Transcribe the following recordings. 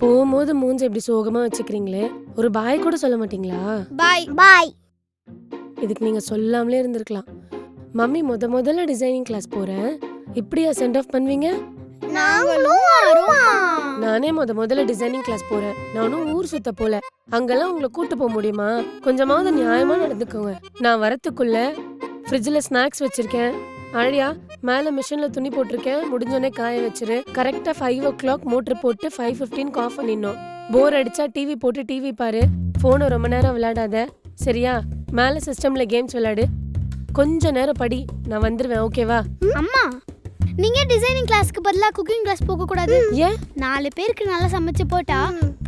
போகும்போது மூஞ்சி இப்படி சோகமா வச்சுக்கிறீங்களே, ஒரு பாய் கூட சொல்ல மாட்டீங்களா? பாய் பாய். இதுக்கு நீங்க சொல்லாமலே இருந்திருக்கலாம். மம்மி முதல்ல டிசைனிங் கிளாஸ் போறேன், இப்படியா சென்ட் ஆஃப் பண்ணுவீங்க? நாங்களும் வரோம். நானே முதல்ல டிசைனிங் கிளாஸ் போறேன், நானும் ஊர் சுத்த போல. அங்கெல்லாம் உங்களை கூட்டு போக முடியுமா? கொஞ்சமாவது நியாயமா நடந்துக்கோங்க. நான் வரத்துக்குள்ள ஃப்ரிட்ஜில் ஸ்நாக்ஸ் வச்சிருக்கேன். ஆழியா, மேலே மிஷின்ல துணி போட்டிருக்கேன், முடிஞ்சோடனே காய வச்சிரு. கரெக்டா 5 o'clock மோட்டர் போட்டு 5:15 ஆஃப் பண்ணிடணும். போர் அடிச்சா டிவி போட்டு டிவி பாரு, போனை ரொம்ப நேரம் விளையாடாத, சரியா? மேலே சிஸ்டம்ல கேம்ஸ் விளையாடு, கொஞ்ச நேரம் படி, நான் வந்துருவேன், ஓகேவா? அம்மா, நீங்க டிசைனிங் கிளாஸ்க்கு பதிலா குக்கிங் கிளாஸ் போக கூடாது? ஏன்? 4 பேருக்கு நல்லா சமைச்சு போட்டா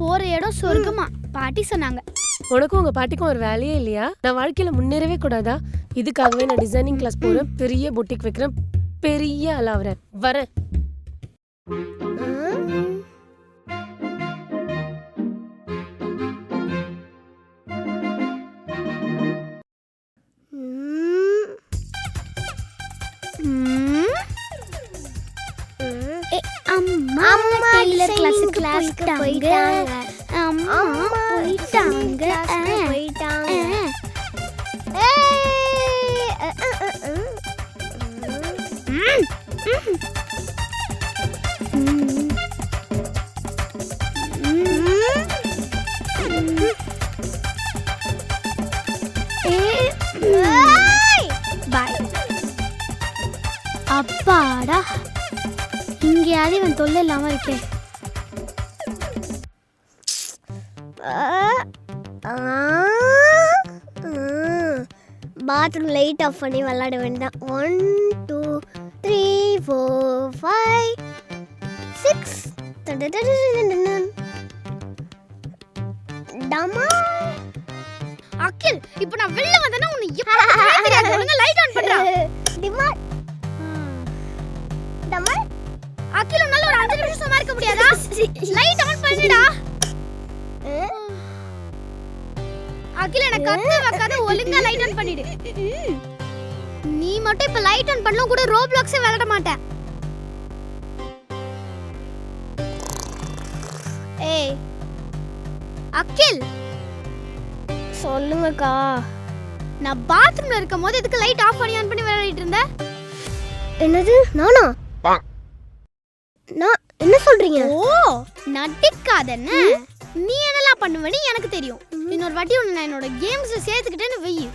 போற இடம் சொர்க்கமா, பாட்டி சொன்னாங்க. உனக்கும் உங்க பாட்டிக்கும் ஒரு வேலையே இல்லையா? நான் வாழ்க்கையில முன்னேறவே கூடாதா? இதுக்காகவே நான் டிசைனிங் கிளாஸ் போறேன், பெரிய பொட்டிக் வைக்கிறேன், பெரிய ஆளாவறேன், வரேன். அம்மா டெய்லர் கிளாஸ்க்கு போயிட்டாங்க. அம்மா போயிட்டாங்க. அப்பாடா, இங்கேயாவது இவன் தொல்லை இல்லாம இருக்கே. பாத்ரூம் லைட் ஆஃப் பண்ணி விளையாட வேண்டாம். 1 2 3 4 5 6 டமா. அகில், இப்போ நான் வெளில வந்தேனா உன்னை எப்படி தெரியாது? ஒழுங்கா லைட் ஆன் பண்றா. டிமா டமா. அகில், உன்னால ஒரு 5 நிமிஷம் சும்மா இருக்க முடியாதா? Light on பண்ணிடா. அகில், எனக்கு கத்து வைக்காத, ஒழுங்கா லைட் ஆன் பண்ணிடு. நீ மட்டும் இப்ப லைட் ஆன் பண்ணல கூட ரோப்ளாக்ஸே விளையாட மாட்டேன். ஏய் அகில், சொல்லுங்கக்கா. நான் பாத்ரூம்ல இருக்கும்போது எதுக்கு லைட் ஆஃப் பண்ணி ஆன் பண்ணி விளையாடிட்டு இருந்த? என்னது? நானா? நான் என்ன சொல்றீங்க? ஓ, நடிக்காதன்னு. நீ என்னலாம் பண்ணுவன்னு எனக்கு தெரியும். இன்னொரு வாட்டி உன்னை என்னோட கேம்ஸ்ல சேர்த்துக்கிட்டேன்னு வெயி.